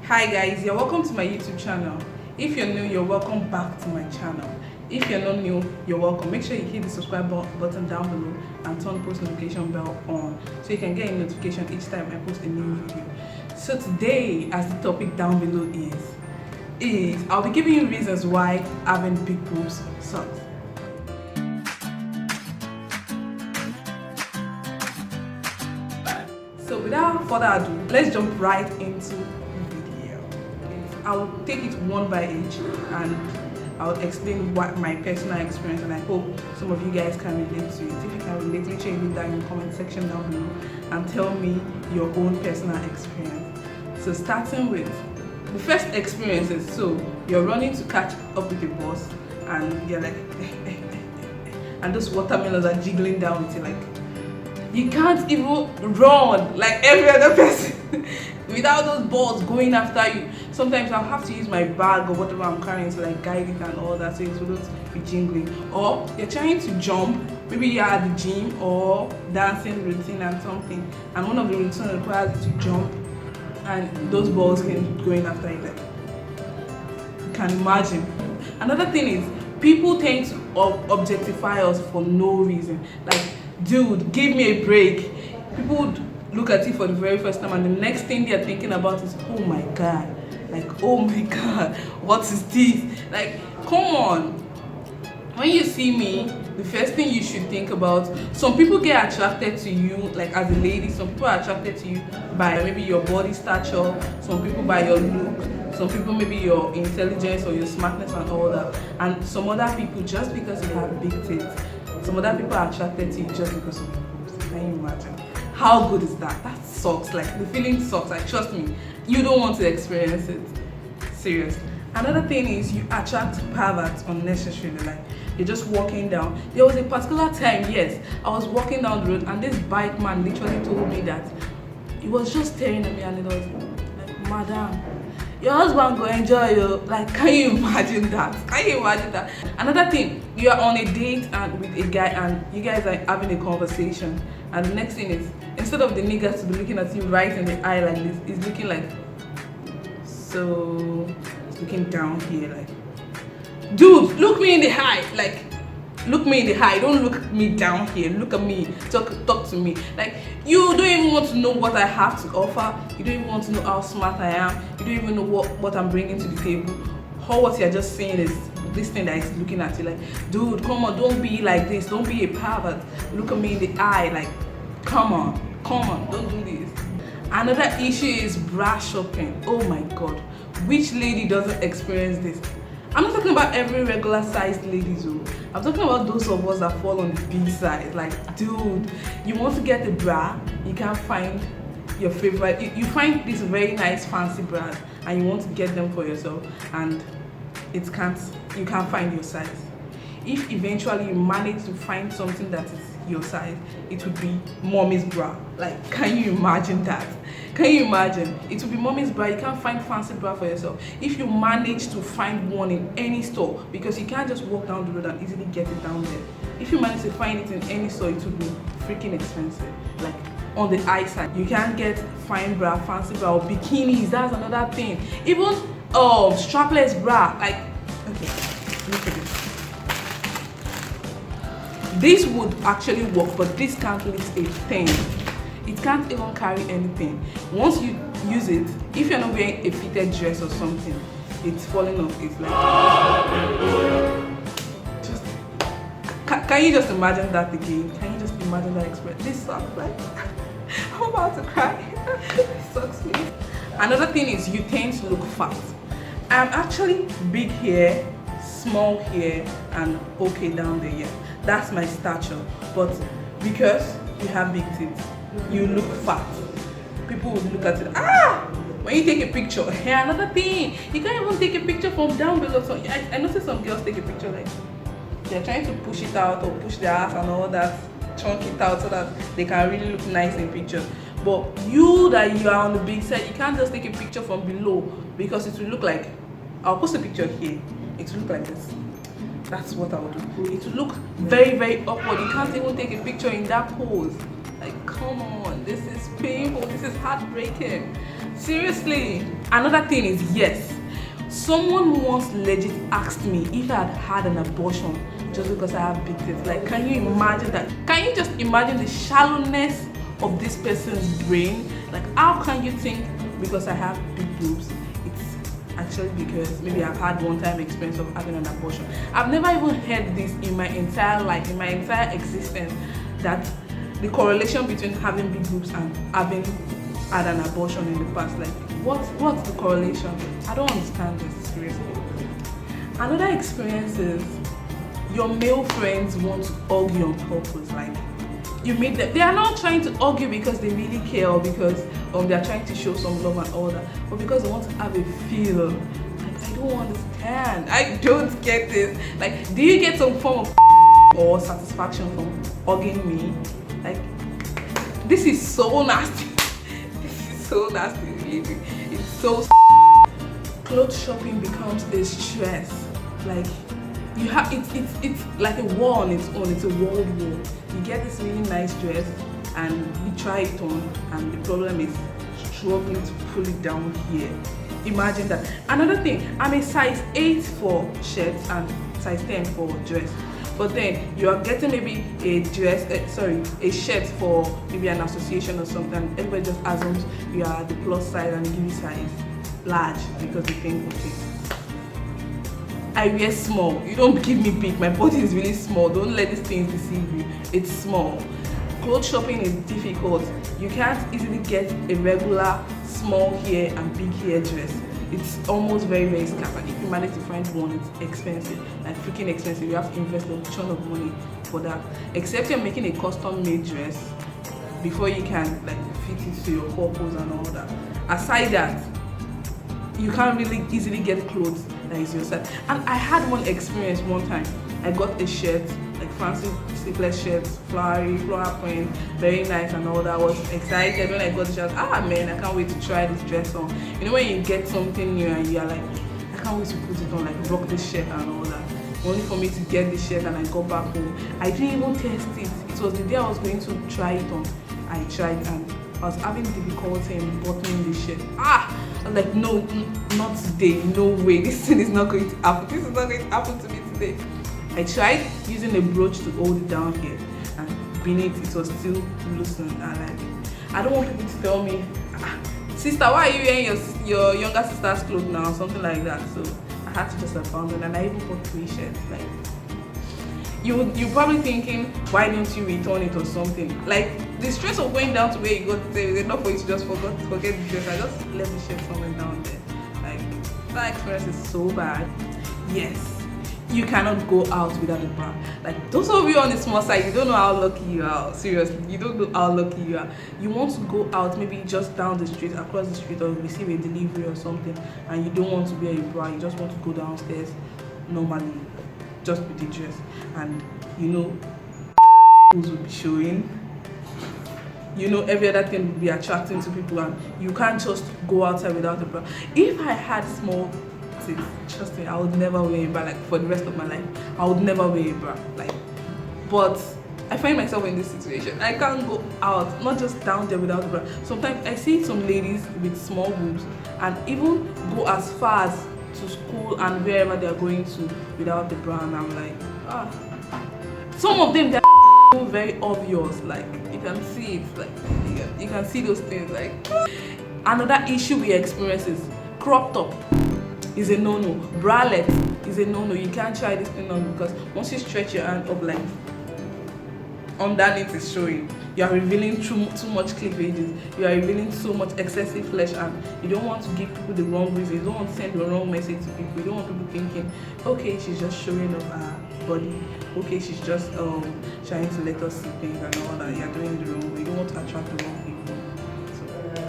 Hi guys, you're welcome to my YouTube channel. If you're new, you're welcome back to my channel. If you're not new, you're welcome. Make sure you hit the subscribe button down below and turn post notification bell on so you can get a notification each time I post a new video. So today, as the topic down below is I'll be giving you reasons why having big boobs sucks. So without further ado, let's jump right into the video. I'll take it one by each and I'll explain what my personal experience, and I hope some of you guys can relate to it. If you can relate, make sure you leave that in the comment section down below and tell me your own personal experience. So starting with the first experiences, so you're running to catch up with your boss and you're like and those watermelons are jiggling down with you, like you can't even run like every other person without those balls going after you. Sometimes I'll have to use my bag or whatever I'm carrying to like guide it and all that so it wouldn't be jingling. Or you're trying to jump, maybe you're at the gym or dancing routine and something, and one of the routines requires you to jump and those balls can going after you, like you can imagine. Another thing is people tend to objectify us for no reason. Like, dude, give me a break. People would look at you for the very first time and the next thing they're thinking about is, oh my god, like, oh my god, what is this? Like, come on. When you see me, the first thing you should think about, some people get attracted to you, like as a lady, some people are attracted to you by maybe your body stature, some people by your look, some people maybe your intelligence or your smartness and all that, and some other people just because you have big tits. Some other people are attracted to you just because of your boobs. Can you imagine? How good is that? That sucks. Like, the feeling sucks. Like, trust me, you don't want to experience it. Serious. Another thing is you attract perverts unnecessarily. Like, you're just walking down. There was a particular time, yes, I was walking down the road and this bike man literally told me that he was just staring at me and it was like, madam, your husband go enjoy you. Like, can you imagine that? Can you imagine that? Another thing, you are on a date and with a guy and you guys are having a conversation, and the next thing is, instead of the nigga to be looking at you right in the eye like this, he's looking like, so he's looking down here like, dude, look me in the eye, like, look me in the eye, don't look me down here, look at me, talk to me. Like, you don't even want to know what I have to offer, you don't even want to know how smart I am, you don't even know what I'm bringing to the table. All what you're just saying is this thing that is looking at you like, dude, come on, don't be like this, don't be a pervert, look at me in the eye, like, come on, don't do this. Another issue is bra shopping. Oh my god, which lady doesn't experience this? I'm not talking about every regular sized ladies, I'm talking about those of us that fall on the big size. Like, dude, you want to get a bra, you can't find your favorite, you find these very nice fancy bras and you want to get them for yourself and you can't find your size. If eventually you manage to find something that is your size, it would be mommy's bra. Like, can you imagine that? Can you imagine? It would be mommy's bra. You can't find fancy bra for yourself. If you manage to find one in any store, because you can't just walk down the road and easily get it down there. If you manage to find it in any store, it would be freaking expensive. Like, on the eye side, you can't get fine bra, fancy bra, or bikinis. That's another thing. Even strapless bra. Like, okay, look at this. This would actually work, but this can't lift a thing. It can't even carry anything. Once you use it, if you're not wearing a fitted dress or something, it's falling off. It's like, just can you just imagine that again? Can you just imagine that experience? This sucks. Like, I'm about to cry. This sucks me. Another thing is you tend to look fat. I'm actually big here, small here, and okay down there. Yeah, that's my stature. But because you have big tits, you look fat. People would look at it. When you take a picture, here another thing, you can't even take a picture from down below. So I noticed some girls take a picture like they're trying to push it out or push their ass and all that, chunk it out so that they can really look nice in pictures. But you that you are on the big side, you can't just take a picture from below because it will look like, I'll post a picture here, it will look like this. That's what I would do. It will look very, very awkward. You can't even take a picture in that pose. Like, come on, this is painful, this is heartbreaking. Seriously. Another thing is, yes, someone once legit asked me if I had an abortion just because I have big tits. Like, can you imagine that? Can you just imagine the shallowness of this person's brain? Like, how can you think because I have big boobs? It's actually because maybe I've had one-time experience of having an abortion. I've never even heard this in my entire life, in my entire existence, that the correlation between having big boobs and having had an abortion in the past. Like, what's the correlation? I don't understand this, seriously. Another experience is your male friends want to hug you on purpose. Like, you meet them, they are not trying to hug you because they really care or because they are trying to show some love and all that, but because they want to have a feel. Like, I don't understand. I don't get this. Like, do you get some form of or satisfaction from hugging me? Like, this is so nasty. This is so nasty, really. It's so clothes shopping becomes a stress. Like, you have it's like a war on its own. It's a world war. You get this really nice dress and you try it on, and the problem is struggling to pull it down here. Imagine that. Another thing, I'm a size 8 for shirts and size 10 for dress. But then you are getting maybe a dress, a shirt for maybe an association or something. Everybody just assumes you are the plus size and they give you size large because they think, okay, I wear small. You don't give me big. My body is really small. Don't let these things deceive you. It's small. Clothes shopping is difficult. You can't easily get a regular small hair and big hair dress. It's almost very, very scarce, and if you manage to find one, it's expensive, like freaking expensive. You have to invest a ton of money for that. Except you're making a custom-made dress before you can like fit it to your purpose and all that. Aside that, you can't really easily get clothes that is your size. And I had one experience one time. I got a shirt, like fancy sleeveless shirts, floral print, very nice and all that. I was excited when I got the shirt. Man, I can't wait to try this dress on. You know when you get something new and you are like, I can't wait to put it on, like rock this shirt and all that. Only for me to get the shirt and I got back home. I didn't even test it. It was the day I was going to try it on. I tried and I was having difficulty in buttoning the shirt. I was like, no, not today, no way. This thing is not going to happen. This is not going to happen to me today. I tried using a brooch to hold it down here, and beneath it was still loosened. And I don't want people to tell me, sister, why are you wearing your younger sister's clothes now, something like that. So I had to just abandon, and I even bought 3 shirts. Like, you're probably thinking, why don't you return it or something? Like, the stress of going down to where you got there is enough for you to just forget the dress. I just left the shirt somewhere down there. Like, that experience is so bad. Yes. You cannot go out without a bra. Like, those of you on the small side, you don't know how lucky you are. Seriously, you don't know how lucky you are. You want to go out, maybe just down the street, across the street, or receive a delivery or something, and you don't want to wear a bra. You just want to go downstairs normally, just with the dress, and you know, will be showing. You know, every other thing will be attracting to people, and you can't just go outside without a bra. If I had small, trust me, I would never wear a bra. Like, for the rest of my life, I would never wear a bra. Like, but I find myself in this situation. I can't go out, not just down there without a bra. Sometimes I see some ladies with small boobs and even go as far as to school and wherever they are going to without the bra, and I'm like, some of them, they're very obvious. Like, you can see it. Like, you can see those things. Like, another issue we experience is crop top. Is a no-no. Bralette is a no-no. You can't try this thing on because once you stretch your hand up, like, underneath is showing. You are revealing too much cleavages. You are revealing so much excessive flesh, and you don't want to give people the wrong reason. You don't want to send the wrong message to people. You don't want people thinking, okay, she's just showing off her body. Okay, she's just trying to let us see things and all that. You're doing it the wrong way. You don't want to attract the wrong people. So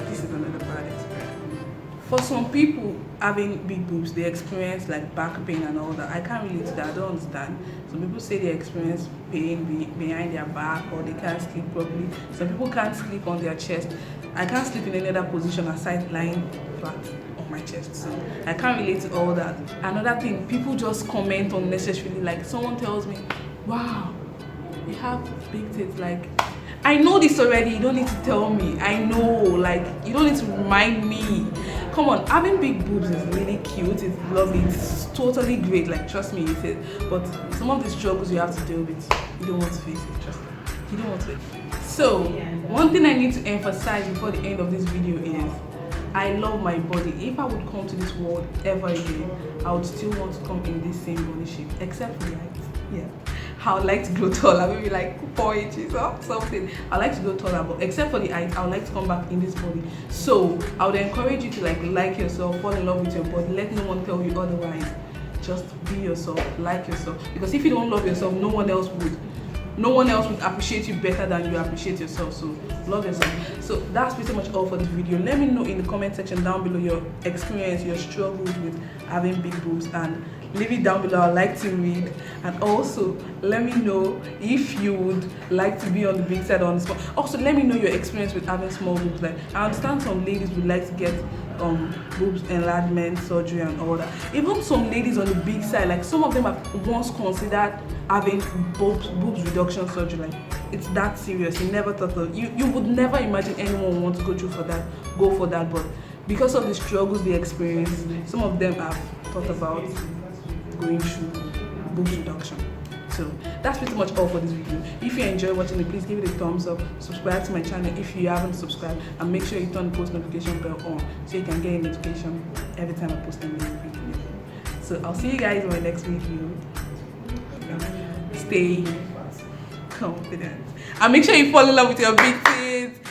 this is another bad experience. For some people having big boobs, they experience like back pain and all that. I can't relate to that. I don't understand. Some people say they experience pain behind their back, or they can't sleep properly. Some people can't sleep on their chest. I can't sleep in any other position aside lying flat on my chest. So I can't relate to all that. Another thing, people just comment unnecessarily. Like, someone tells me, wow, you have big tits. Like, I know this already. You don't need to tell me. I know, like, you don't need to remind me. Come on, having big boobs is really cute. It's lovely. It's totally great. Like, trust me, it is. But some of the struggles you have to deal with, you don't want to face it. Trust me. You don't want to. So, one thing I need to emphasize before the end of this video is, I love my body. If I would come to this world ever again, I would still want to come in this same body shape, except for the height. Yeah. I would like to grow taller, maybe like 4 inches or something. I would like to grow taller, but except for the height, I would like to come back in this body. So I would encourage you to like yourself, fall in love with your body. Let no one tell you otherwise. Just be yourself, like yourself. Because if you don't love yourself, no one else would. No one else would appreciate you better than you appreciate yourself. So love yourself. So that's pretty much all for this video. Let me know in the comment section down below your experience, your struggles with having big boobs, and leave it down below. I'd like to read. And also let me know if you would like to be on the big side or on the small. Also let me know your experience with having small boobs. Like, I understand some ladies would like to get boobs enlargement surgery and all that. Even some ladies on the big side, like some of them have once considered having boobs reduction surgery. Like, it's that serious. You never thought of, you would never imagine anyone want to go for that, but because of the struggles they experience, some of them have thought about going through boobs reduction. So that's pretty much all for this video. If you enjoy watching it, please give it a thumbs up, subscribe to my channel if you haven't subscribed, and make sure you turn the post notification bell on so you can get a notification every time I post a new video. So I'll see you guys in my next video. Stay confident and make sure you fall in love with your big tits.